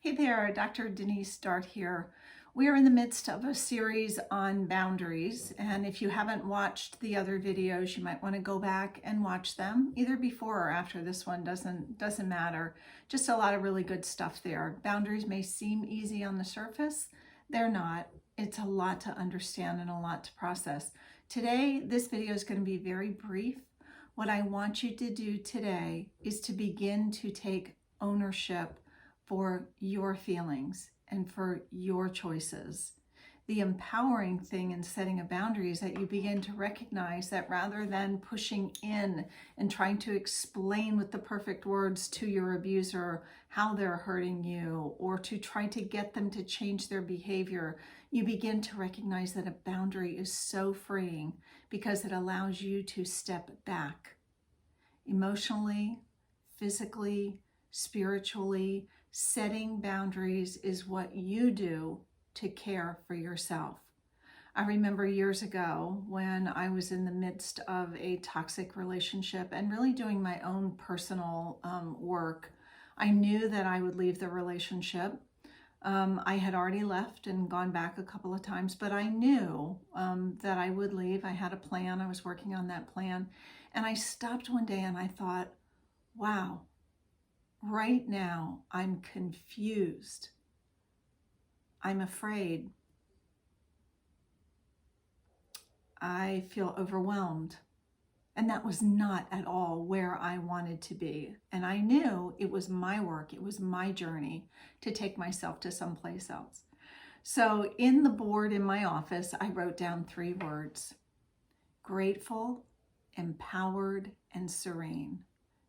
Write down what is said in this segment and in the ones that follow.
Hey there, Dr. Denise Dart here. We are in the midst of a series on boundaries, and if you haven't watched the other videos, you might want to go back and watch them, either before or after this one, doesn't matter. Just a lot of really good stuff there. Boundaries may seem easy on the surface. They're not. It's a lot to understand and a lot to process. Today, this video is going to be very brief. What I want you to do today is to begin to take ownership for your feelings and for your choices. The empowering thing in setting a boundary is that you begin to recognize that rather than pushing in and trying to explain with the perfect words to your abuser how they're hurting you, or to try to get them to change their behavior, you begin to recognize that a boundary is so freeing because it allows you to step back emotionally, physically, spiritually. Setting boundaries is what you do to care for yourself. I remember years ago when I was in the midst of a toxic relationship and really doing my own personal work. I knew that I would leave the relationship. I had already left and gone back a couple of times, but I knew that I would leave. I had a plan. I was working on that plan. And I stopped one day and I thought, wow, right now, I'm confused. I'm afraid. I feel overwhelmed. And that was not at all where I wanted to be. And I knew it was my work, it was my journey to take myself to someplace else. So in the board in my office, I wrote down 3 words: grateful, empowered, and serene.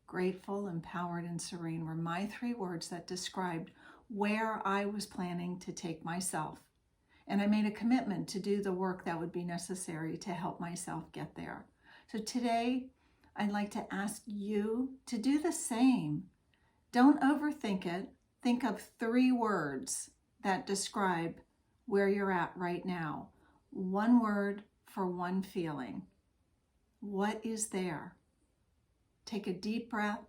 Grateful, empowered, and serene were my 3 words that described where I was planning to take myself. And I made a commitment to do the work that would be necessary to help myself get there. So today, I'd like to ask you to do the same. Don't overthink it. Think of 3 words that describe where you're at right now. 1 word for 1 feeling. What is there? Take a deep breath,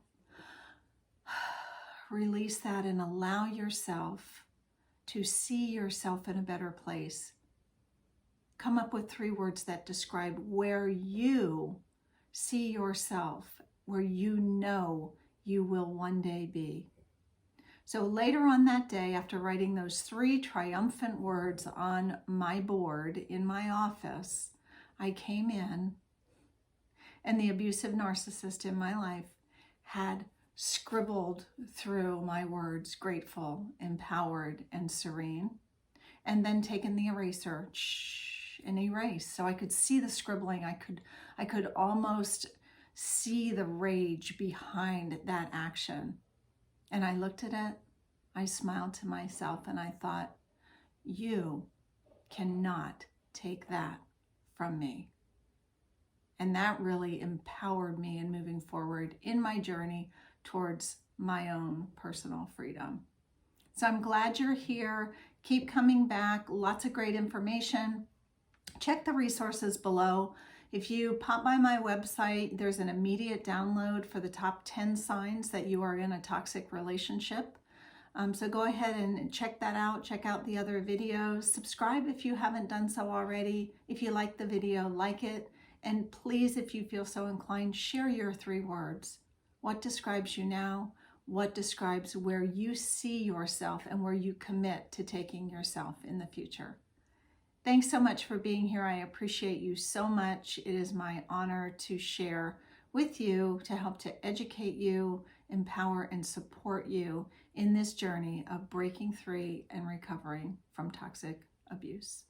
release that, and allow yourself to see yourself in a better place. Come up with 3 words that describe where you see yourself, where you know you will one day be. So later on that day, after writing those 3 triumphant words on my board in my office, I came in, and the abusive narcissist in my life had scribbled through my words, grateful, empowered, and serene, and then taken the eraser and erased. So I could see the scribbling. I could almost see the rage behind that action. And I looked at it, I smiled to myself, and I thought, you cannot take that from me. And that really empowered me in moving forward in my journey towards my own personal freedom. So I'm glad you're here. Keep coming back. Lots of great information. Check the resources below. If you pop by my website, there's an immediate download for the top 10 signs that you are in a toxic relationship. So go ahead and check that out. Check out the other videos. Subscribe if you haven't done so already. If you like the video, like it. And please, if you feel so inclined, share your 3 words. What describes you now? What describes where you see yourself and where you commit to taking yourself in the future? Thanks so much for being here. I appreciate you so much. It is my honor to share with you, to help to educate you, empower, and support you in this journey of breaking free and recovering from toxic abuse.